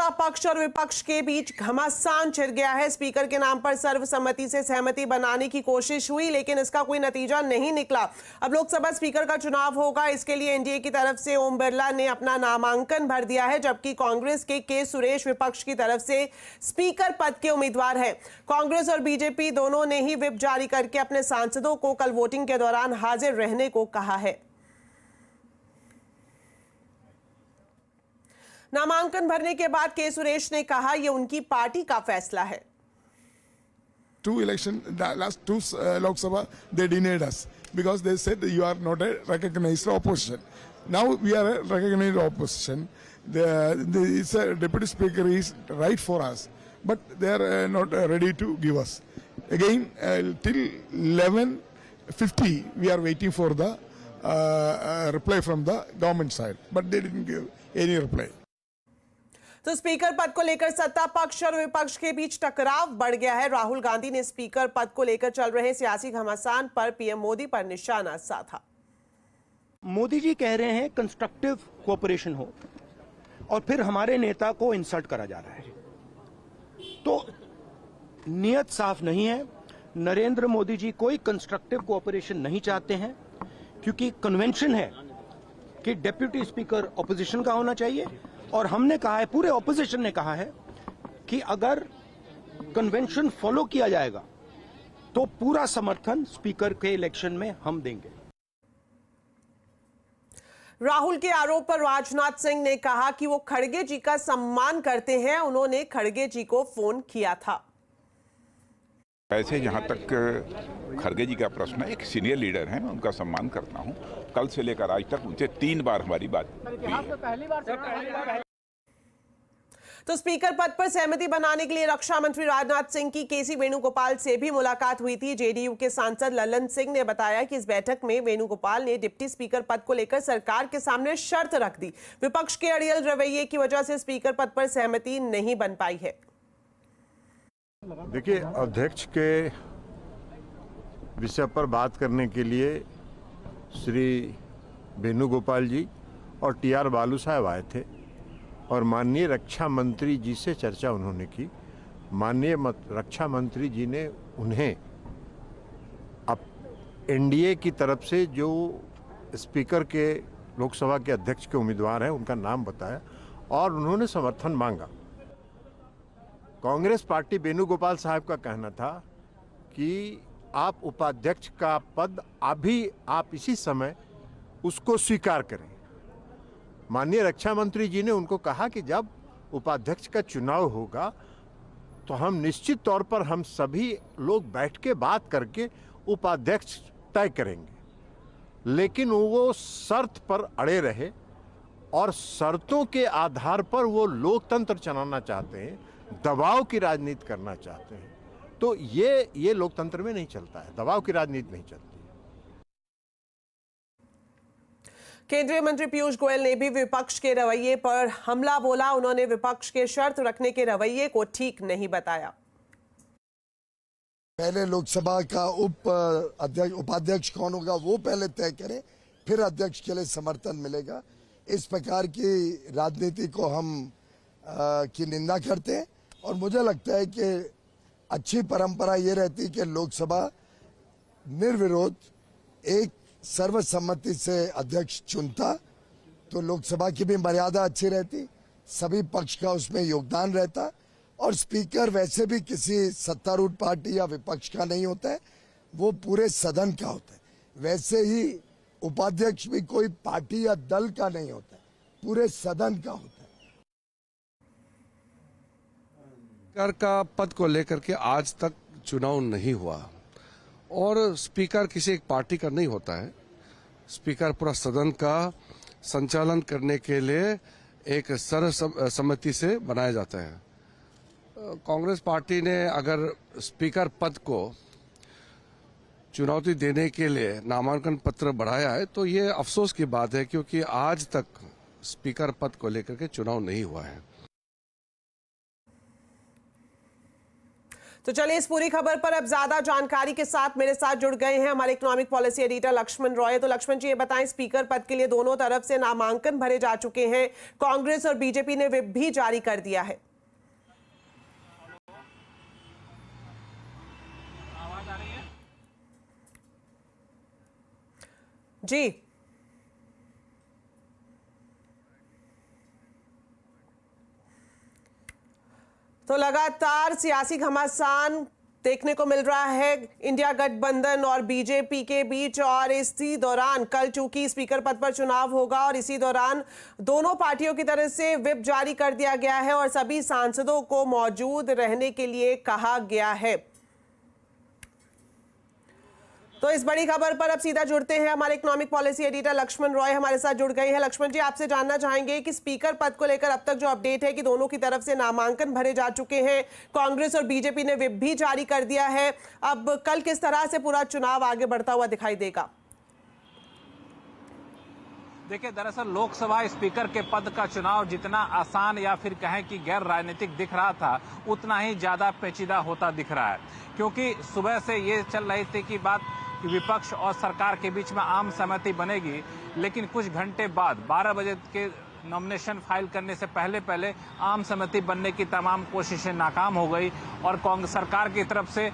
सत्ता पक्ष और विपक्ष के बीच घमासान छिड़ गया है। स्पीकर के नाम पर सर्वसम्मति से सहमति बनाने की कोशिश हुई, लेकिन इसका कोई नतीजा नहीं निकला। अब लोकसभा स्पीकर का चुनाव होगा। इसके लिए एनडीए की तरफ से ओम बिरला ने अपना नामांकन भर दिया है, जबकि कांग्रेस के सुरेश विपक्ष की तरफ से स्पीकर पद के उम्मीदवार हैं। कांग्रेस और बीजेपी दोनों ने ही व्हिप जारी करके अपने सांसदों को कल वोटिंग के दौरान हाजिर रहने को कहा है। नामांकन भरने के बाद के सुरेश ने कहा, यह उनकी पार्टी का फैसला है। Last two Lok Sabha, they denied us because they said you are not a recognized opposition. Now we are a recognized opposition. It's a deputy speaker is right for us, but they are not ready to give us. Again, till 11:50, we are waiting for the reply from the government side, but they didn't give any reply. तो speaker पद को लेकर सत्ता पक्ष और विपक्ष के बीच टकराव बढ़ गया है। राहुल गांधी ने स्पीकर पद को लेकर चल रहे सियासी घमासान पर पीएम मोदी पर निशाना साधा। मोदी जी कह रहे हैं कंस्ट्रक्टिव कोऑपरेशन हो, और फिर हमारे नेता को इंसल्ट करा जा रहा है। तो नियत साफ नहीं है। नरेंद्र मोदी जी कोई कंस्ट्रक्टिव कोऑपरेशन नहीं चाहते हैं, क्योंकि कन्वेंशन है कि डिप्टी स्पीकर ऑपोजिशन का होना चाहिए, और हमने कहा है, पूरे ऑपोजिशन ने कहा है कि अगर कन्वेंशन फॉलो किया जाएगा तो पूरा समर्थन स्पीकर के इलेक्शन में हम देंगे। राहुल के आरोप पर राजनाथ सिंह ने कहा कि वो खड़गे जी का सम्मान करते हैं। उन्होंने खड़गे जी को फोन किया था। ऐसे जहां तक खड़गे जी का प्रश्न है, एक सीनियर लीडर हैं, मैं उनका सम्मान करता हूं। कल से लेकर आज तक उनसे 3 बार हमारी बात हुई। तो स्पीकर पद पर सहमति बनाने के लिए रक्षा मंत्री राजनाथ सिंह की केसी वेणुगोपाल से भी मुलाकात हुई थी। जेडीयू के सांसद ललन सिंह ने बताया कि इस बैठक में वेणुगोपाल ने डिप्टी स्पीकर पद को लेकर सरकार के सामने शर्त रख दी। विपक्ष के अड़ियल रवैये की वजह से स्पीकर पद पर सहमति नहीं बन पाई है। देखिए, अध्यक्ष के विषय पर बात करने के लिए श्री वेणुगोपाल जी और टीआर बालू साहब आए थे, और माननीय रक्षा मंत्री जी से चर्चा उन्होंने की। माननीय रक्षा मंत्री जी ने उन्हें अब एनडीए की तरफ से जो स्पीकर के लोकसभा के अध्यक्ष के उम्मीदवार हैं उनका नाम बताया, और उन्होंने समर्थन मांगा। कांग्रेस पार्टी वेणुगोपाल साहब का कहना था कि आप उपाध्यक्ष का पद अभी आप इसी समय उसको स्वीकार करें। माननीय रक्षा मंत्री जी ने उनको कहा कि जब उपाध्यक्ष का चुनाव होगा तो हम निश्चित तौर पर हम सभी लोग बैठ के बात करके उपाध्यक्ष तय करेंगे। लेकिन वो शर्त पर अड़े रहे, और शर्तों के आधार पर वो लोकतंत्र चलाना चाहते हैं, दबाव की राजनीति करना चाहते हैं। तो ये लोकतंत्र में नहीं चलता है, दबाव की राजनीति नहीं चलती। केंद्रीय मंत्री पीयूष गोयल ने भी विपक्ष के रवैये पर हमला बोला। उन्होंने विपक्ष के शर्त रखने के रवैये को ठीक नहीं बताया। पहले लोकसभा का उपाध्यक्ष कौन होगा वो पहले तय करें, फिर अध्यक्ष के लिए समर्थन मिलेगा। इस प्रकार की राजनीति को हम की निंदा करते हैं, और मुझे लगता है कि अच्छी परंपरा ये रहती कि लोकसभा निर्विरोध एक सर्वसम्मति से अध्यक्ष चुनता, तो लोकसभा की भी मर्यादा अच्छी रहती, सभी पक्ष का उसमें योगदान रहता, और स्पीकर वैसे भी किसी सत्तारूढ़ पार्टी या विपक्ष का नहीं होता है, वो पूरे सदन का होता है। वैसे ही उपाध्यक्ष भी कोई पार्टी या दल का नहीं होता है, पूरे सदन का होता है। स्पीकर का पद को लेकर के आज तक चुनाव नहीं हुआ, और स्पीकर किसी एक पार्टी का नहीं होता है। स्पीकर पूरा सदन का संचालन करने के लिए एक सर्वसम्मति से बनाया जाता है। कांग्रेस पार्टी ने अगर स्पीकर पद को चुनौती देने के लिए नामांकन पत्र बढ़ाया है, तो ये अफसोस की बात है, क्योंकि आज तक स्पीकर पद को लेकर के चुनाव नहीं हुआ है। तो चलिए इस पूरी खबर पर अब ज्यादा जानकारी के साथ मेरे साथ जुड़ गए हैं हमारे economic policy editor Lakshman Roy. तो लक्ष्मण जी, ये बताएं, स्पीकर पद के लिए दोनों तरफ से नामांकन भरे जा चुके हैं, कांग्रेस और बीजेपी ने व्हिप भी जारी कर दिया है। आवाज आ रही है जी। तो लगातार सियासी घमासान देखने को मिल रहा है इंडिया गठबंधन और बीजेपी के बीच, और इसी दौरान कल चूंकि स्पीकर पद पर चुनाव होगा और इसी दौरान दोनों पार्टियों की तरफ से व्हिप जारी कर दिया गया है और सभी सांसदों को मौजूद रहने के लिए कहा गया है। तो इस बड़ी खबर पर अब सीधा जुड़ते हैं हमारे economic policy editor Lakshman Roy हमारे साथ जुड़ गए हैं। लक्ष्मण जी, आपसे जानना चाहेंगे कि स्पीकर पद को लेकर अब तक जो अपडेट है कि दोनों की तरफ से नामांकन भरे जा चुके हैं, कांग्रेस और बीजेपी ने व्हिप भी जारी कर दिया है। अब कल किस तरह से पूरा चुनाव आगे बढ़ता हुआ दिखाई देगा? देखिए, दरअसल लोकसभा स्पीकर के पद का चुनाव जितना आसान या फिर कहें कि गैर राजनीतिक दिख रहा था, उतना ही ज्यादा पेचीदा होता दिख रहा है, क्योंकि सुबह से ये चल रही थी कि बात कि विपक्ष और सरकार के बीच में आम सहमति बनेगी, लेकिन कुछ घंटे बाद 12 बजे के नॉमिनेशन फाइल करने से पहले आम सहमति बनने की तमाम कोशिशें नाकाम हो गई और कांग्रेस सरकार की तरफ से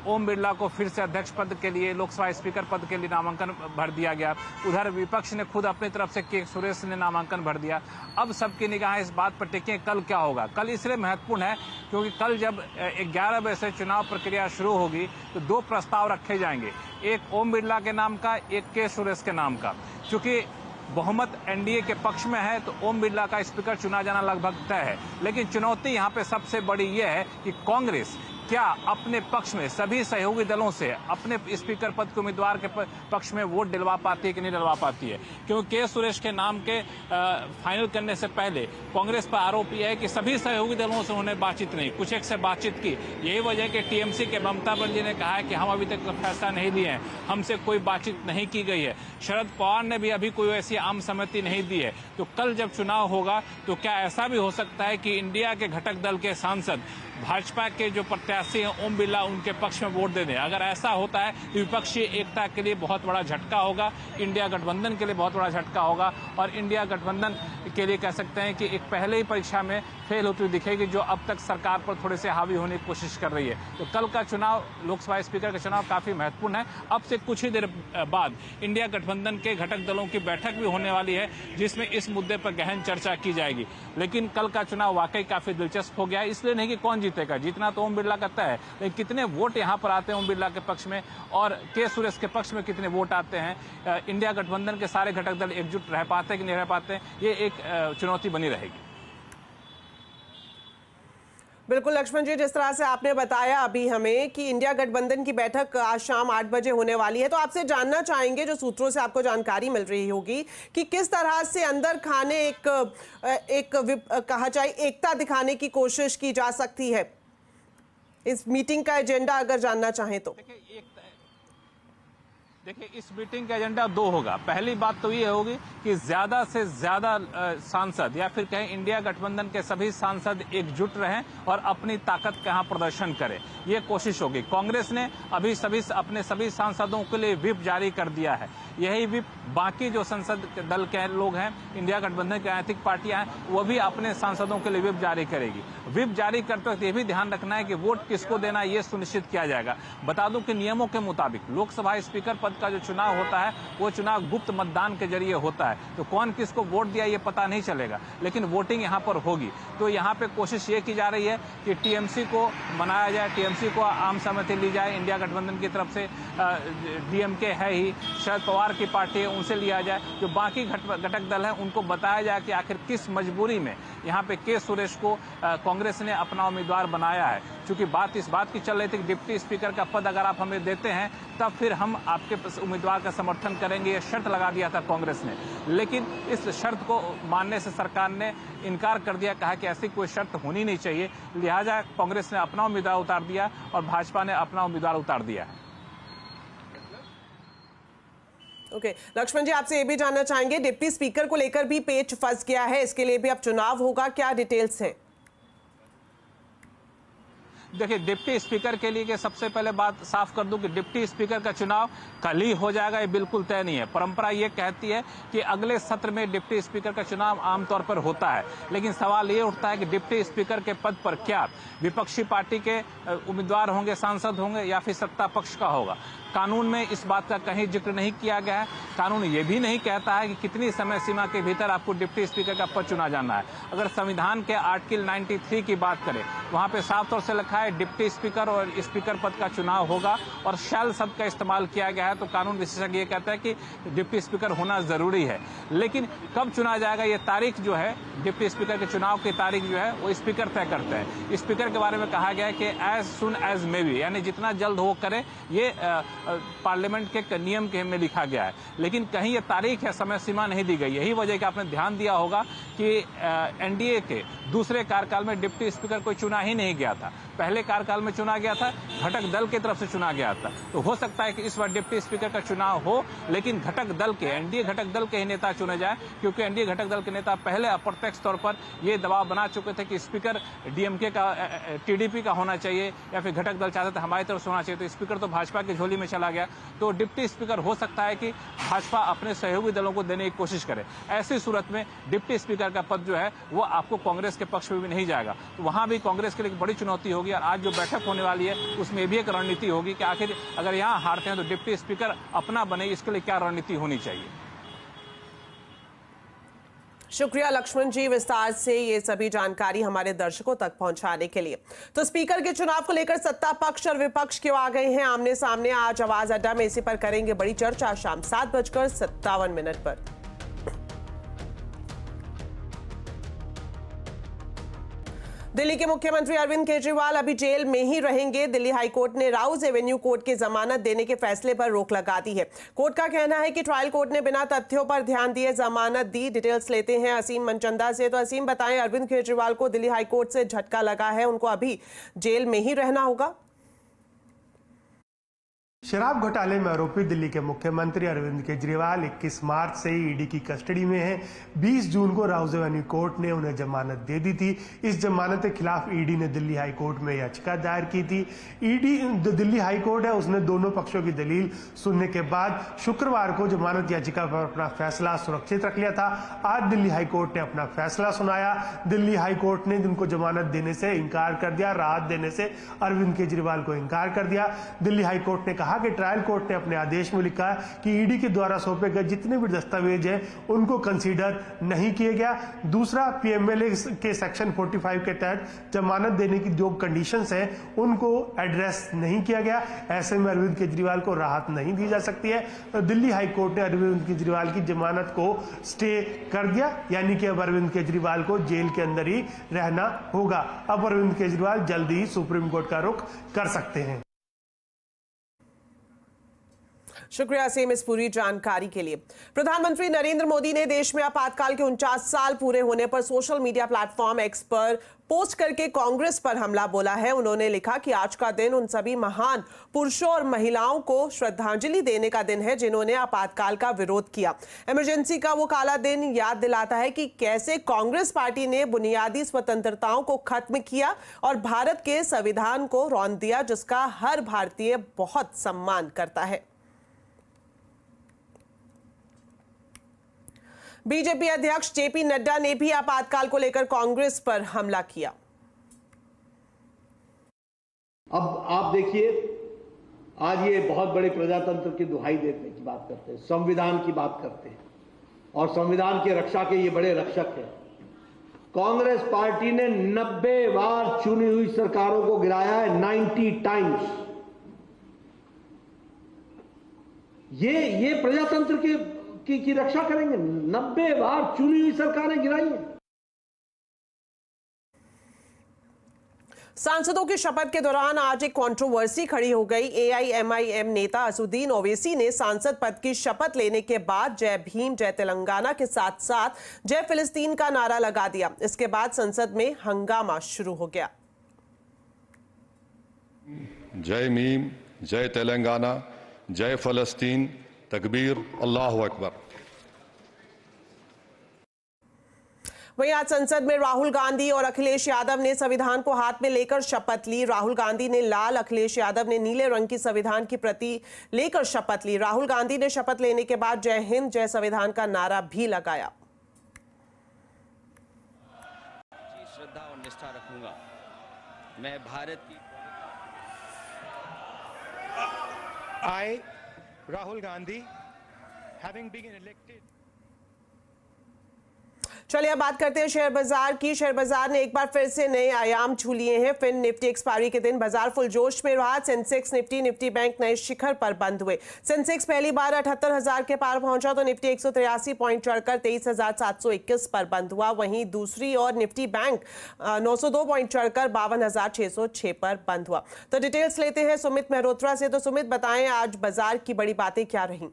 ओम बिरला को फिर से अध्यक्ष पद के लिए, लोकसभा स्पीकर पद के लिए नामांकन भर दिया गया। उधर विपक्ष ने खुद अपनी तरफ से के सुरेश ने नामांकन भर दिया। अब सबकी निगाह इस बात पर टिकी कल क्या होगा। कल इसलिए महत्वपूर्ण है क्योंकि कल जब 11 बजे से चुनाव प्रक्रिया शुरू होगी तो 2 प्रस्ताव रखे जाएंगे, एक ओम बिरला के नाम का, एक के सुरेश के नाम का। चूंकि बहुमत एनडीए के पक्ष में है तो ओम बिरला का स्पीकर चुना जाना लगभग तय है, लेकिन चुनौती यहां पे सबसे बड़ी यह है कि कांग्रेस क्या अपने पक्ष में सभी सहयोगी दलों से अपने स्पीकर पद के उम्मीदवार के पक्ष में वोट दिलवा पाती है कि नहीं दिलवा पाती है। क्योंकि के सुरेश के नाम के फाइनल करने से पहले कांग्रेस पर आरोप यह है कि सभी सहयोगी दलों से उन्होंने बातचीत नहीं, कुछ एक से बातचीत की। यही वजह कि टीएमसी के ममता बनर्जी ने कहा है कि हम अभी तक फैसला नहीं लिए हैं, हमसे कोई बातचीत नहीं की गई है। शरद पवार ने भी अभी कोई ऐसी आम सहमति नहीं दी है। तो कल जब चुनाव होगा तो क्या ऐसा भी हो सकता है कि इंडिया के घटक दल के सांसद भाजपा के जो प्रत्याशी हैं ओम बिरला, उनके पक्ष में वोट दे दें? अगर ऐसा होता है तो विपक्षी एकता के लिए बहुत बड़ा झटका होगा, इंडिया गठबंधन के लिए बहुत बड़ा झटका होगा और इंडिया गठबंधन के लिए कह सकते हैं कि एक पहले ही परीक्षा में फेल होती हुई दिखेगी जो अब तक सरकार पर थोड़े से हावी होने की कोशिश कर रही है। तो कल का चुनाव, लोकसभा स्पीकर का चुनाव काफी महत्वपूर्ण है। अब से कुछ ही देर बाद इंडिया गठबंधन के घटक दलों की बैठक भी होने वाली है जिसमें इस मुद्दे पर गहन चर्चा की जाएगी। लेकिन कल का चुनाव वाकई काफी दिलचस्प हो गया, इसलिए नहीं कि कौन जीतेगा, जीतना तो ओम बिरला करता है, लेकिन कितने वोट यहां पर आते हैं ओम बिरला के पक्ष में और के सुरेश के पक्ष में कितने वोट आते हैं, इंडिया गठबंधन के सारे घटक दल एकजुट रह पाते कि नहीं रह पाते, ये एक चुनौती बनी रहेगी। बिल्कुल लक्ष्मण जी, जिस तरह से आपने बताया अभी हमें कि इंडिया गठबंधन की बैठक आज शाम 8 बजे होने वाली है, तो आपसे जानना चाहेंगे, जो सूत्रों से आपको जानकारी मिल रही होगी, कि किस तरह से अंदर खाने कहा जाए एकता दिखाने की कोशिश की जा सकती है। इस मीटिंग का एजेंडा अगर जानना चाहें तो देखिए, इस मीटिंग का एजेंडा 2 होगा। पहली बात तो ये होगी कि ज्यादा से ज्यादा सांसद या फिर कहें इंडिया गठबंधन के सभी सांसद एकजुट रहें और अपनी ताकत का यहाँ प्रदर्शन करें, ये कोशिश होगी। कांग्रेस ने अभी अपने सभी सांसदों के लिए व्हिप जारी कर दिया है। यही व्हिप बाकी जो संसद दल के लोग हैं, इंडिया गठबंधन की राजनीतिक पार्टियां हैं, वो भी अपने सांसदों के लिए व्हिप जारी करेगी। व्हिप जारी करते वक्त ये भी ध्यान रखना है कि वोट किसको देना, ये सुनिश्चित किया जाएगा। बता दूं कि नियमों के मुताबिक लोकसभा स्पीकर पद का जो चुनाव होता है वो चुनाव गुप्त मतदान के जरिए होता है, तो कौन किसको वोट दिया ये पता नहीं चलेगा, लेकिन वोटिंग यहाँ पर होगी। तो यहाँ पे कोशिश ये की जा रही है कि टीएमसी को मनाया जाए, टीएमसी को आम सहमति ली जाए, इंडिया गठबंधन की तरफ से डीएमके है ही, शरद पवार की पार्टी है, उनसे लिया जाए। जो बाकी घटक दल हैं उनको बताया जाए कि आखिर किस मजबूरी में यहाँ पे के सुरेश को कांग्रेस ने अपना उम्मीदवार बनाया है। चूंकि बात इस बात की चल रही थी कि डिप्टी स्पीकर का पद अगर आप हमें देते हैं तब फिर हम आपके उम्मीदवार का समर्थन करेंगे, ये शर्त लगा दिया था कांग्रेस ने। लेकिन इस शर्त को मानने से सरकार ने इनकार कर दिया, कहा कि ऐसी कोई शर्त होनी नहीं चाहिए। लिहाजा कांग्रेस ने अपना उम्मीदवार उतार दिया और भाजपा ने अपना उम्मीदवार उतार दिया है। ओके, लक्ष्मण जी, आपसे ये भी जानना चाहेंगे, डिप्टी स्पीकर को लेकर भी पेच फंस गया है, इसके लिए भी अब चुनाव होगा, क्या डिटेल्स है? देखिए, डिप्टी स्पीकर के लिए सबसे पहले बात साफ कर दूं कि डिप्टी स्पीकर का चुनाव कल ही हो जाएगा, ये बिल्कुल तय नहीं है। परंपरा ये कहती है कि अगले सत्र में डिप्टी स्पीकर का चुनाव आमतौर पर होता है, लेकिन सवाल ये उठता है कि डिप्टी स्पीकर के पद पर क्या विपक्षी पार्टी के उम्मीदवार होंगे, सांसद होंगे, या फिर सत्ता पक्ष का होगा। कानून में इस बात का कहीं जिक्र नहीं किया गया है। कानून ये भी नहीं कहता है कि कितनी समय सीमा के भीतर आपको डिप्टी स्पीकर का पद चुना जाना है। अगर संविधान के आर्टिकल 93 की बात करें, वहां पे साफ तौर से लिखा है डिप्टी स्पीकर और स्पीकर पद का चुनाव होगा, और शैल शब्द का इस्तेमाल किया गया है। तो कानून विशेषज्ञ ये कहता है कि डिप्टी स्पीकर होना जरूरी है। लेकिन कब चुना जाएगा, ये तारीख जो है, डिप्टी स्पीकर के चुनाव की तारीख जो है वो स्पीकर तय करते हैं। स्पीकर के बारे में कहा गया है कि as soon as may be, यानी जितना जल्द हो करे, ये पार्लियामेंट के नियम के में लिखा गया है। लेकिन कहीं ये तारीख या समय सीमा नहीं दी गई। यही वजह कि आपने ध्यान दिया होगा कि एनडीए के दूसरे कार्यकाल में डिप्टी स्पीकर कोई चुना ही नहीं गया था। पहले कार्यकाल में चुना गया था, घटक दल की तरफ से चुना गया था। तो हो सकता है कि इस बार डिप्टी स्पीकर का चुनाव हो, लेकिन घटक दल के, एनडीए घटक दल के ही नेता चुने जाए, क्योंकि एनडीए घटक दल के नेता पहले अप्रत्यक्ष तौर पर यह दबाव बना चुके थे कि स्पीकर डीएमके का, टीडीपी का होना चाहिए, या फिर घटक दल चाहते थे हमारी तरफ से होना चाहिए। तो स्पीकर तो भाजपा की झोली में चला गया। तो डिप्टी स्पीकर हो सकता है कि भाजपा अपने सहयोगी दलों को देने की कोशिश करे। ऐसी सूरत में डिप्टी स्पीकर का पद जो है वो आपको कांग्रेस के पक्ष में भी नहीं जाएगा। तो वहां भी कांग्रेस के लिए बड़ी चुनौती होगी। और आज जो बैठक होने वाली है उसमें भी एक रणनीति होगी कि आखिर अगर यहां हारते हैं तो डिप्टी स्पीकर अपना बने, इसके लिए क्या रणनीति होनी चाहिए। शुक्रिया लक्ष्मण जी, विस्तार से ये सभी जानकारी हमारे दर्शकों तक पहुंचाने के लिए। तो स्पीकर के चुनाव को लेकर सत्ता पक्ष और विपक्ष क्यों आ गए हैं आमने सामने, आज आवाज अड्डा में इसी पर करेंगे बड़ी चर्चा शाम 7:57 पर। दिल्ली के मुख्यमंत्री अरविंद केजरीवाल अभी जेल में ही रहेंगे। दिल्ली हाईकोर्ट ने राउज एवेन्यू कोर्ट की जमानत देने के फैसले पर रोक लगा दी है। कोर्ट का कहना है कि ट्रायल कोर्ट ने बिना तथ्यों पर ध्यान दिए जमानत दी। डिटेल्स लेते हैं असीम मनचंदा से। तो असीम, बताएं, अरविंद केजरीवाल को दिल्ली हाईकोर्ट से झटका लगा है, उनको अभी जेल में ही रहना होगा। शराब घोटाले में आरोपी दिल्ली के मुख्यमंत्री अरविंद केजरीवाल 21 मार्च से ही ईडी की कस्टडी में हैं। 20 जून को राउज एवेन्यू कोर्ट ने उन्हें जमानत दे दी थी। इस जमानत के खिलाफ ईडी ने दिल्ली हाई कोर्ट में याचिका दायर की थी। ईडी जो दिल्ली हाई कोर्ट है उसने दोनों पक्षों की दलील सुनने के बाद शुक्रवार को जमानत याचिका पर अपना फैसला सुरक्षित रख लिया था। आज दिल्ली हाई कोर्ट ने अपना फैसला सुनाया। दिल्ली हाई कोर्ट ने उनको जमानत देने से इनकार कर दिया, राहत देने से अरविंद केजरीवाल को इनकार कर दिया। दिल्ली हाई कोर्ट ने कहा कि ट्रायल कोर्ट ने अपने आदेश में लिखा है कि ईडी के द्वारा सौंपे गए जितने भी दस्तावेज हैं उनको कंसीडर नहीं किया गया। दूसरा, पीएमएलए के सेक्शन 45 के तहत जमानत देने की जो कंडीशंस हैं उनको एड्रेस नहीं किया गया। ऐसे में अरविंद केजरीवाल को राहत नहीं दी जा सकती है। तो दिल्ली हाई कोर्ट ने अरविंद केजरीवाल की जमानत को स्टे कर दिया, यानी कि अब अरविंद केजरीवाल को जेल के अंदर ही रहना होगा। अब अरविंद केजरीवाल जल्दी ही सुप्रीम कोर्ट का रुख कर सकते हैं। शुक्रिया असीम इस पूरी जानकारी के लिए। प्रधानमंत्री नरेंद्र मोदी ने देश में आपातकाल के 49 साल पूरे होने पर सोशल मीडिया प्लेटफॉर्म एक्स पर पोस्ट करके कांग्रेस पर हमला बोला है। उन्होंने लिखा कि आज का दिन उन सभी महान पुरुषों और महिलाओं को श्रद्धांजलि देने का दिन है जिन्होंने आपातकाल का विरोध किया। इमरजेंसी का वो काला दिन याद दिलाता है कि कैसे कांग्रेस पार्टी ने बुनियादी स्वतंत्रताओं को खत्म किया और भारत के संविधान को रौंद दिया, जिसका हर भारतीय बहुत सम्मान करता है। बीजेपी अध्यक्ष जेपी नड्डा ने भी आपातकाल को लेकर कांग्रेस पर हमला किया। अब आप देखिए, आज ये बहुत बड़े प्रजातंत्र की दुहाई देने की बात करते हैं, संविधान की बात करते हैं और संविधान की रक्षा के ये बड़े रक्षक हैं। कांग्रेस पार्टी ने 90 बार चुनी हुई सरकारों को गिराया है, 90 टाइम्स। ये प्रजातंत्र की रक्षा करेंगे? 90 बार चुनी हुई सरकारें गिराई हैं। सांसदों की शपथ के दौरान आज एक कंट्रोवर्सी खड़ी हो गई। एआईएमआईएम नेता असुद्दीन ओवैसी ने सांसद पद की शपथ लेने के बाद जय भीम जय तेलंगाना के साथ साथ जय फिलिस्तीन का नारा लगा दिया। इसके बाद संसद में हंगामा शुरू हो गया। जय भीम जय तेलंगाना जय फलस्तीन तकबीर अल्लाहु अकबर। वहीं आज संसद में राहुल गांधी और अखिलेश यादव ने संविधान को हाथ में लेकर शपथ ली। राहुल गांधी ने लाल, अखिलेश यादव ने नीले रंग की संविधान की प्रति लेकर शपथ ली। राहुल गांधी ने शपथ लेने के बाद जय हिंद जय संविधान का नारा भी लगाया। श्रद्धा और निष्ठा रखूंगा। मैं भारत की I, Rahul Gandhi, having been elected. चलिए अब बात करते हैं शेयर बाजार की। शेयर बाजार ने एक बार फिर से नए आयाम छू लिए हैं। फिन निफ्टी एक्सपायरी के दिन बाजार फुलजोश में रहा। सेंसेक्स, निफ्टी बैंक नए शिखर पर बंद हुए। सेंसेक्स पहली बार 78,000 के पार पहुंचा तो निफ्टी 183 पॉइंट चढ़कर 23,721 पर बंद हुआ। वहीं दूसरी ओर निफ्टी बैंक 902 पॉइंट चढ़कर 52,606 पर बंद हुआ। तो डिटेल्स लेते हैं सुमित मेहरोत्रा से। तो सुमित, बताएं आज बाजार की बड़ी बातें क्या रही?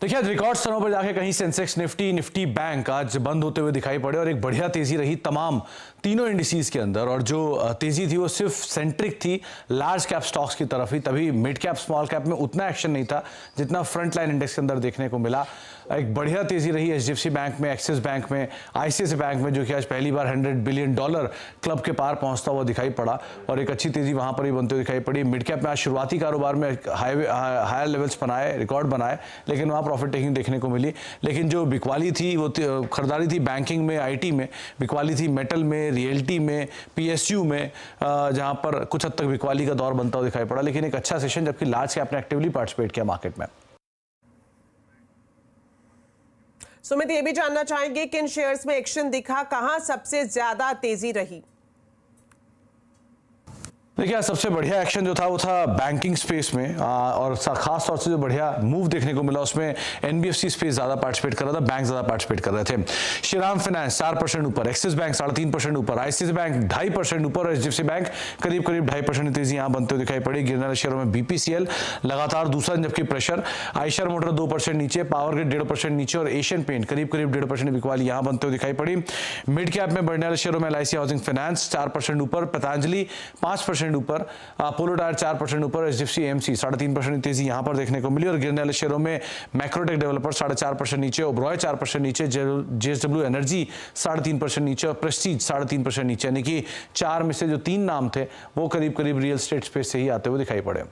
देखिए आज रिकॉर्ड स्तरों पर जाके कहीं सेंसेक्स, निफ्टी बैंक आज बंद होते हुए दिखाई पड़े और एक बढ़िया तेजी रही तमाम तीनों इंडिसेस के अंदर। और जो तेजी थी वो सिर्फ सेंट्रिक थी लार्ज कैप स्टॉक्स की तरफ ही, तभी मिड कैप स्मॉल कैप में उतना एक्शन नहीं था जितना फ्रंट लाइन इंडेक्स के अंदर देखने को मिला। एक बढ़िया तेजी रही एचडीएफसी बैंक में, एक्सिस बैंक में, आईसीआईसीआई बैंक में, जो कि आज पहली बार $100 बिलियन क्लब के पार पहुंचता हुआ दिखाई पड़ा और एक अच्छी तेजी वहां पर ही बनते हुए दिखाई पड़ी। मिड कैप में आज शुरुआती कारोबार में हायर लेवल्स बनाए, रिकॉर्ड बनाए, लेकिन वहां प्रॉफिट टेकिंग देखने को मिली। लेकिन जो बिकवाली थी वो खरीदारी थी बैंकिंग में, आईटी में, बिकवाली थी मेटल में, रियल्टी में, पीएसयू में, जहां पर कुछ हद तक बिकवाली का दौर बनता हुआ दिखाई पड़ा। लेकिन एक अच्छा सेशन जबकि लार्ज कैप ने एक्टिवली पार्टिसिपेट किया मार्केट में। सुमित, ये भी जानना चाहेंगे किन शेयर्स में एक्शन दिखा, कहां सबसे ज्यादा तेजी रही? देखिए सबसे बढ़िया एक्शन जो था वो था बैंकिंग स्पेस में और खास तौर से जो बढ़िया मूव देखने को मिला उसमें एनबीएफसी स्पेस ज्यादा पार्टिसिपेट कर रहा था, बैंक ज्यादा पार्टिसिपेट कर रहे थे। श्रीराम फाइनेंस 4% ऊपर, एक्सिस बैंक 3.5% ऊपर, आईसीआईसीआई बैंक 2.5% ऊपर और एचडीएफसी बैंक करीब 2.5% तेजी यहां बनते हुए दिखाई पड़ी। गिरने वाले शेयरों में बीपीसीएल लगातार दूसरा जबकि प्रेशर, आयशर मोटर 2% नीचे, पावर ग्रिड 1.5% नीचे और एशियन पेंट करीब 1.5% बिकवाली यहां बनते हुए दिखाई पड़ी। मिड कैप में बढ़ने वाले शेयरों में एलआईसी हाउसिंग फाइनेंस 4% ऊपर, पतंजलि 5% ऊपर, अपोलो टायर 4% ऊपर, एचडीएफसी एएमसी 3.5% तेजी यहां पर देखने को मिली। और गिरने वाले शेयरों में मैक्रोटेक डेवलपर 4.5% नीचे, ओबरॉय 4% नीचे, जेएसडब्ल्यू एनर्जी 3.5% नीचे और प्रेस्टीज 3.5% नीचे, यानी कि 4 में से जो 3 नाम थे वो करीब रियल एस्टेट स्पेस से ही आते हुए दिखाई पड़े।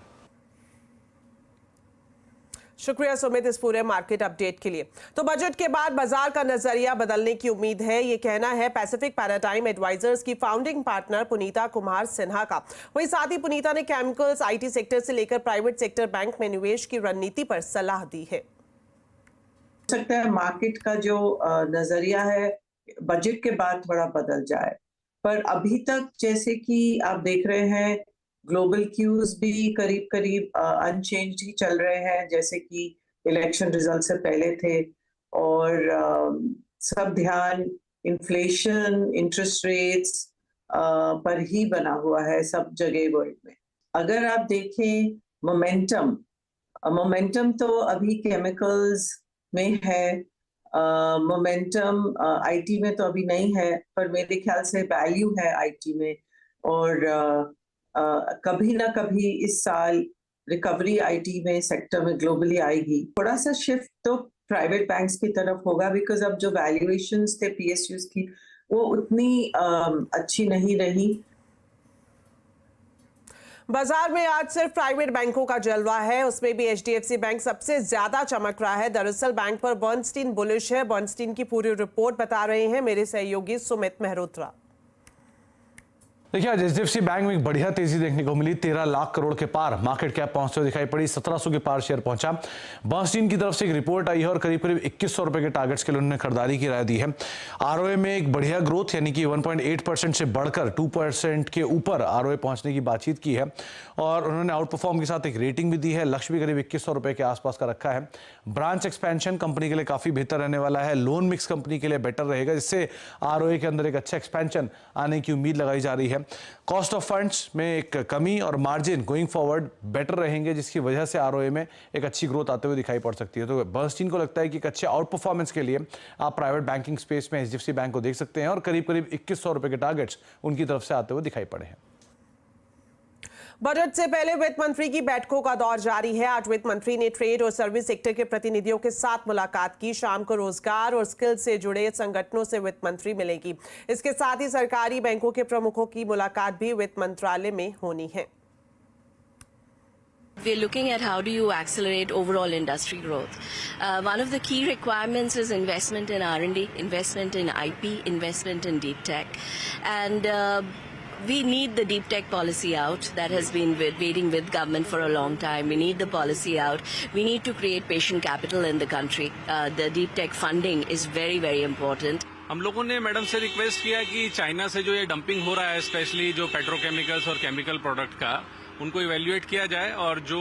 शुक्रिया सुमित इस पूरे मार्केट अपडेट के लिए। तो बजट के बाद बाजार का नजरिया बदलने की उम्मीद है, ये कहना है पैसिफिक पैराडाइम एडवाइजर्स की फाउंडिंग पार्टनर पुनीता कुमार सिन्हा का। वहीं साथ ही पुनीता ने केमिकल्स, आईटी सेक्टर से लेकर प्राइवेट सेक्टर बैंक में निवेश की रणनीति पर सलाह दी है। हो सकता है मार्केट का जो नजरिया है बजट के बाद थोड़ा बदल जाए, पर अभी तक जैसे कि आप देख रहे हैं ग्लोबल क्यूज भी करीब अनचेंज्ड ही चल रहे हैं, जैसे कि इलेक्शन रिजल्ट से पहले थे। और सब ध्यान इन्फ्लेशन, इंटरेस्ट रेट्स पर ही बना हुआ है सब जगह वर्ल्ड में। अगर आप देखें मोमेंटम तो अभी केमिकल्स में है, मोमेंटम आईटी में तो अभी नहीं है, पर मेरे ख्याल से वैल्यू है आईटी में। और कभी ना कभी इस साल रिकवरी आईटी में सेक्टर में ग्लोबली आएगी। थोड़ा सा शिफ्ट तो प्राइवेट बैंक्स की तरफ होगा, बिकॉज अब जो वैल्यूएशंस थे पीएसयूज की वो उतनी अच्छी नहीं रही। बाजार में आज सिर्फ प्राइवेट बैंकों का जलवा है, उसमें भी एचडीएफसी बैंक सबसे ज्यादा चमक रहा है। दरअसल बैंक पर बर्नस्टीन बुलिश है। बर्नस्टीन की पूरी रिपोर्ट बता रहे हैं मेरे सहयोगी सुमित मेहरोत्रा। देखिए आज एचडीएफसी बैंक में एक बढ़िया तेजी देखने को मिली, 13 लाख करोड़ के पार मार्केट कैप पहुंचते हुए दिखाई पड़ी, 1700 के पार शेयर पहुंचा। बर्नस्टीन की तरफ से एक रिपोर्ट आई है और करीब 2100 रुपए के टारगेट्स के लिए उन्होंने खरीदारी की राय दी है। आरओए में एक बढ़िया ग्रोथ यानी कि 1.8% से बढ़कर 2% के ऊपर आरओए पहुंचने की बातचीत की है और उन्होंने आउट परफॉर्म के साथ एक रेटिंग भी दी है। लक्ष्य भी करीब 2100 रुपए के आसपास का रखा है। ब्रांच एक्सपेंशन कंपनी के लिए काफी बेहतर रहने वाला है। लोन मिक्स कंपनी के लिए बेटर रहेगा, जिससे आरओए के अंदर एक अच्छा एक्सपेंशन आने की उम्मीद लगाई जा रही है। कॉस्ट ऑफ फंड्स में एक कमी और मार्जिन गोइंग फॉरवर्ड बेटर रहेंगे, जिसकी वजह से आरओए में एक अच्छी ग्रोथ आते हुए दिखाई पड़ सकती है। तो बर्नस्टीन को लगता है कि एक अच्छे आउट परफॉर्मेंस के लिए आप प्राइवेट बैंकिंग स्पेस में एचडीएफसी बैंक को देख सकते हैं और करीब 2100 रुपए के टारगेट्स उनकी तरफ से आते हुए दिखाई पड़े हैं। बजट से पहले वित्त मंत्री की बैठकों का दौर जारी है। आज वित्त मंत्री ने ट्रेड और सर्विस सेक्टर के प्रतिनिधियों के साथ मुलाकात की। शाम को रोजगार और स्किल से जुड़े संगठनों से वित्त मंत्री मिलेगी। इसके साथ ही सरकारी बैंकों के प्रमुखों की मुलाकात भी वित्त मंत्रालय में होनी है। We're looking at how do you accelerate overall industry growth. One of the key requirements is investment in R&D, investment in IP, investment in deep tech. And we need the deep tech policy out that has been waiting with government for a long time. We need the policy out. We need to create patient capital in the country. The deep tech funding is very, very important. हम लोगों ने madam से request किया कि China से जो ये dumping हो रहा है, स्पेशली जो पेट्रोकेमिकल्स और केमिकल प्रोडक्ट का, उनको इवेल्युएट किया जाए और जो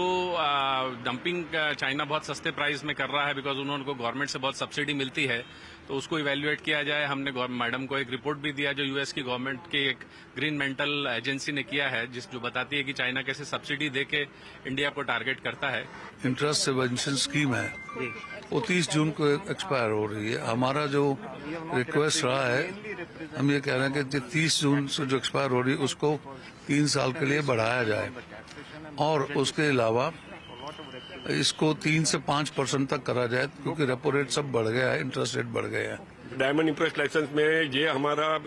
डंपिंग चाइना बहुत सस्ते प्राइस में कर रहा है बिकॉज उनको गवर्नमेंट से बहुत सब्सिडी मिलती है, तो उसको इवेल्युएट किया जाए। हमने मैडम को एक रिपोर्ट भी दिया जो यूएस की गवर्नमेंट की एक ग्रीन मेंटल एजेंसी ने किया है, जो बताती है कि चाइना कैसे सब्सिडी देके इंडिया को टारगेट करता है। इंटरेस्ट सब्वेंशन स्कीम है वो 30 जून को एक्सपायर हो रही है। हमारा जो रिक्वेस्ट रहा है, हम ये कह रहे हैं कि 30 जून से जो एक्सपायर हो रही है उसको 3 साल के लिए बढ़ाया जाए और उसके अलावा इसको 3 से 5% तक करा जाए, क्योंकि रेपो रेट सब बढ़ गया है, इंटरेस्ट रेट बढ़ गया है। डायमंड इंप्रेस लाइसेंस में ये हमारा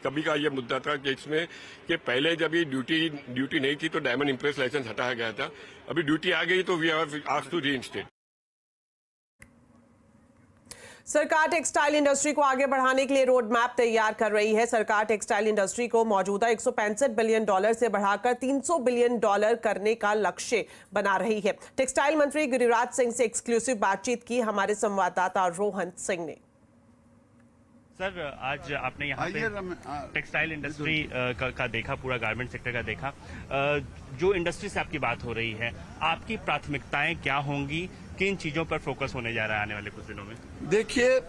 कभी का ये मुद्दा था कि इसमें कि पहले जब ये ड्यूटी नहीं थी तो डायमंड इंप्रेस लाइसेंस हटाया गया था। अभी ड्यूटी आ गई तो we have asked to reinstate. सरकार टेक्सटाइल इंडस्ट्री को आगे बढ़ाने के लिए रोड मैप तैयार कर रही है। सरकार टेक्सटाइल इंडस्ट्री को मौजूदा $165 बिलियन से बढ़ाकर $300 बिलियन करने का लक्ष्य बना रही है। टेक्सटाइल मंत्री गिरिराज सिंह से एक्सक्लूसिव बातचीत की हमारे संवाददाता रोहन सिंह ने। सर, आज आपने यहाँ पे टेक्सटाइल इंडस्ट्री का देखा, पूरा गारमेंट सेक्टर का देखा। जो इंडस्ट्री से आपकी बात हो रही है, आपकी प्राथमिकताएं क्या होंगी, किन चीजों पर फोकस होने जा रहा है आने वाले कुछ दिनों में? देखिए,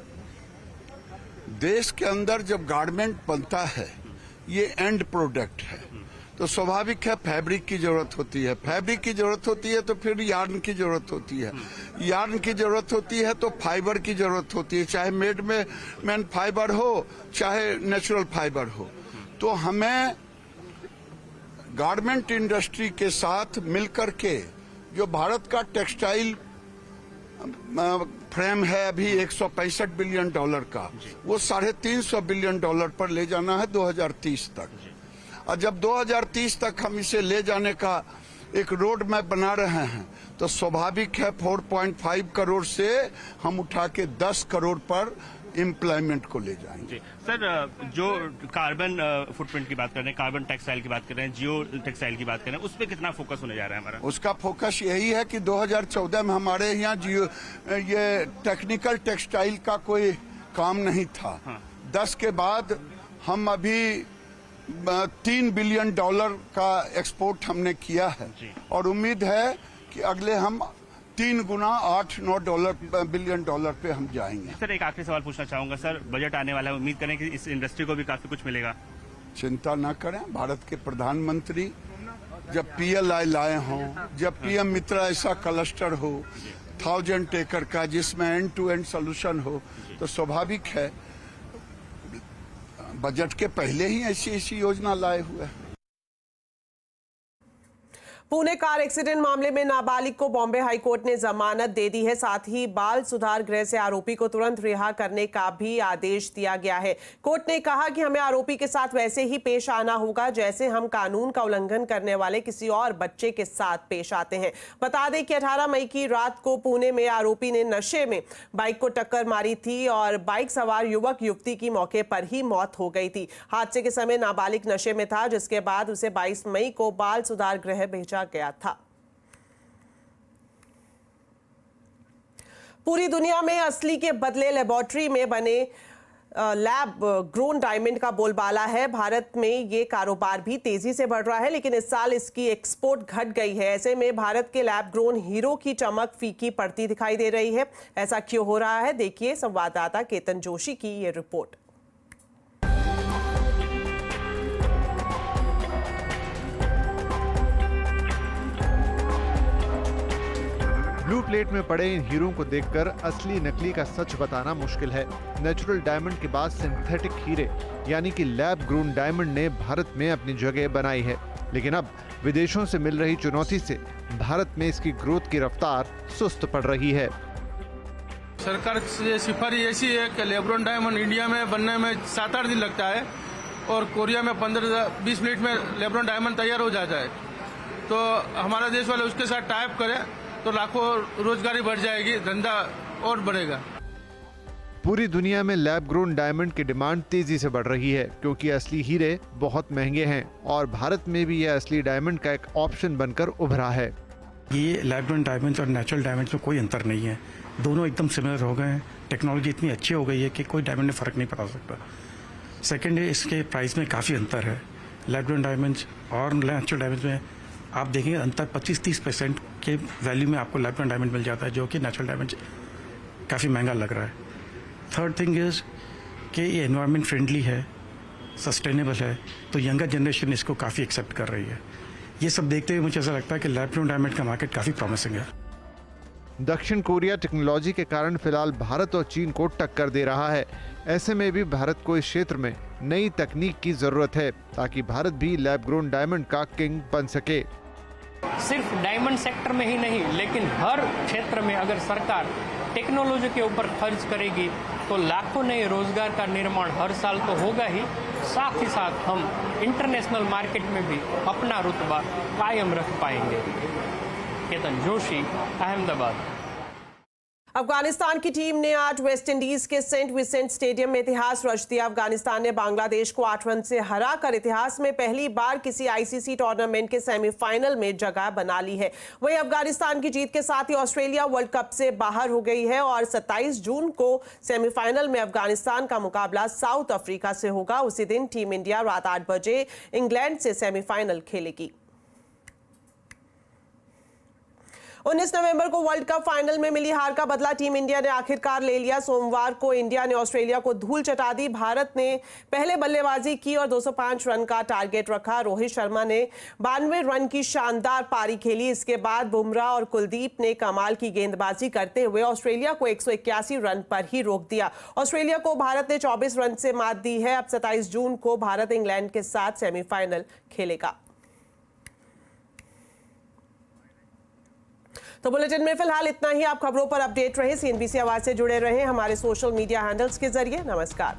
देश के अंदर जब गारमेंट बनता है ये एंड प्रोडक्ट है, तो स्वाभाविक है फैब्रिक की जरूरत होती है। फैब्रिक की जरूरत होती है तो फिर यार्न की जरूरत होती है। यार्न की जरूरत होती है तो फाइबर की जरूरत होती है, चाहे मेड में मैन फाइबर हो चाहे नेचुरल फाइबर हो। तो हमें गारमेंट इंडस्ट्री के साथ मिलकर के जो भारत का टेक्सटाइल फ्रेम है अभी $165 बिलियन का, वो $350 बिलियन पर ले जाना है 2030 तक। और जब 2030 तक हम इसे ले जाने का एक रोड मैप बना रहे हैं तो स्वाभाविक है 4.5 करोड़ से हम उठा के 10 करोड़ पर एम्प्लॉयमेंट को ले जाएंगे। सर, जो कार्बन फुटप्रिंट की बात कर रहे हैं, कार्बन टेक्सटाइल की बात कर रहे हैं, जियो टेक्सटाइल की बात कर रहे हैं, उस पर कितना फोकस होने जा रहा है हमारा? उसका फोकस यही है कि 2014 में हमारे यहाँ ये टेक्निकल टेक्सटाइल का कोई काम नहीं था। 10 के बाद हम अभी $3 बिलियन का एक्सपोर्ट हमने किया है और उम्मीद है कि अगले हम 3 गुना $8-9 बिलियन पे हम जाएंगे। सर, एक आखिरी सवाल पूछना चाहूंगा। सर, बजट आने वाला है, उम्मीद करें कि इस इंडस्ट्री को भी काफी कुछ मिलेगा। चिंता न करें, भारत के प्रधानमंत्री जब PLI लाए हों, जब PM मित्रा ऐसा क्लस्टर हो 1000 एकड़ का जिसमें एंड टू एंड सोल्यूशन हो, तो स्वाभाविक है बजट के पहले ही ऐसी योजना लाए हुए हैं। पुणे कार एक्सीडेंट मामले में नाबालिग को बॉम्बे हाईकोर्ट ने जमानत दे दी है। साथ ही बाल सुधार गृह से आरोपी को तुरंत रिहा करने का भी आदेश दिया गया है। कोर्ट ने कहा कि हमें आरोपी के साथ वैसे ही पेश आना होगा जैसे हम कानून का उल्लंघन करने वाले किसी और बच्चे के साथ पेश आते हैं। बता दें कि 18 मई की रात को पुणे में आरोपी ने नशे में बाइक को टक्कर मारी थी और बाइक सवार युवक युवती की मौके पर ही मौत हो गई थी। हादसे के समय नाबालिग नशे में था, जिसके बाद उसे 22 मई को बाल सुधार गृह भेजा गया था। पूरी दुनिया में असली के बदले लेबोरेटरी में बने लैब ग्रोन डायमंड का बोलबाला है। भारत में ये कारोबार भी तेजी से बढ़ रहा है, लेकिन इस साल इसकी एक्सपोर्ट घट गई है। ऐसे में भारत के लैब ग्रोन हीरो की चमक फीकी पड़ती दिखाई दे रही है। ऐसा क्यों हो रहा है, देखिए संवाददाता केतन जोशी की ये रिपोर्ट। प्लेट में पड़े इन हीरों को देखकर असली नकली का सच बताना मुश्किल है। नेचुरल डायमंड के बाद सिंथेटिक हीरे यानी कि लैब ग्रोन डायमंड ने भारत में अपनी जगह बनाई है, लेकिन अब विदेशों से मिल रही चुनौती से भारत में इसकी ग्रोथ की रफ्तार सुस्त पड़ रही है। सरकार से सिफारिश ऐसी है कि लैब ग्रोन डायमंड इंडिया में बनने में 7-8 दिन लगता है और कोरिया में 15-20 मिनट में लैब ग्रोन डायमंड तैयार हो जाता है। तो हमारा देश वाले उसके साथ टाइप करें तो लाखों रोजगारी बढ़ जाएगी, धंधा और बढ़ेगा। पूरी दुनिया में लैब ग्रोन डायमंड की डिमांड तेजी से बढ़ रही है क्योंकि असली हीरे बहुत महंगे हैं और भारत में भी यह असली डायमंड का एक ऑप्शन बनकर उभरा है। ये लैब ग्रोन डायमंड और नेचुरल डायमंड में कोई अंतर नहीं है, दोनों एकदम सिमिलर हो गए हैं। टेक्नोलॉजी इतनी अच्छी हो गई है कि कोई डायमंड में फर्क नहीं पड़ा सकता। सेकेंड है, इसके प्राइस में काफ़ी अंतर है। लैब ग्रोन डायमंड और नेचुरल डायमंड में आप देखेंगे अंतर 25-30% के वैल्यू में आपको लैब ग्रोन डायमंड मिल जाता है, जो कि नेचुरल डायमंड काफ़ी महंगा लग रहा है। थर्ड थिंग इज़ कि ये एनवायरनमेंट फ्रेंडली है, सस्टेनेबल है, तो यंगर जनरेशन इसको काफ़ी एक्सेप्ट कर रही है। ये सब देखते हुए मुझे ऐसा लगता है कि लैब ग्रोन डायमंड का मार्केट काफ़ी प्रॉमिसिंग है। दक्षिण कोरिया टेक्नोलॉजी के कारण फिलहाल भारत और चीन को टक्कर दे रहा है। ऐसे में भी भारत को इस क्षेत्र में नई तकनीक की जरूरत है ताकि भारत भी लैब ग्रोन डायमंड का किंग बन सके। सिर्फ डायमंड सेक्टर में ही नहीं, लेकिन हर क्षेत्र में अगर सरकार टेक्नोलॉजी के ऊपर खर्च करेगी तो लाखों नए रोजगार का निर्माण हर साल तो होगा ही, साथ ही साथ हम इंटरनेशनल मार्केट में भी अपना रुतबा कायम रख पाएंगे। केतन जोशी, अहमदाबाद। अफगानिस्तान की टीम ने आज वेस्ट इंडीज के सेंट विंसेंट स्टेडियम में इतिहास रच दिया। अफगानिस्तान ने बांग्लादेश को 8 रन से हराकर इतिहास में पहली बार किसी आईसीसी टूर्नामेंट के सेमीफाइनल में जगह बना ली है। वहीं अफगानिस्तान की जीत के साथ ही ऑस्ट्रेलिया वर्ल्ड कप से बाहर हो गई है और 27 जून को सेमीफाइनल में अफगानिस्तान का मुकाबला साउथ अफ्रीका से होगा। उसी दिन टीम इंडिया रात 8 बजे इंग्लैंड से सेमीफाइनल खेलेगी। 19 नवंबर को वर्ल्ड कप फाइनल में मिली हार का बदला टीम इंडिया ने आखिरकार ले लिया। सोमवार को इंडिया ने ऑस्ट्रेलिया को धूल चटा दी। भारत ने पहले बल्लेबाजी की और 205 रन का टारगेट रखा। रोहित शर्मा ने 92 रन की शानदार पारी खेली। इसके बाद बुमराह और कुलदीप ने कमाल की गेंदबाजी करते हुए ऑस्ट्रेलिया को 181 रन पर ही रोक दिया। ऑस्ट्रेलिया को भारत ने 24 रन से मात दी है। अब 27 जून को भारत इंग्लैंड के साथ सेमीफाइनल खेलेगा। तो बुलेटिन में फिलहाल इतना ही। आप खबरों पर अपडेट रहे, CNBC आवाज से जुड़े रहे हमारे सोशल मीडिया हैंडल्स के जरिए। नमस्कार।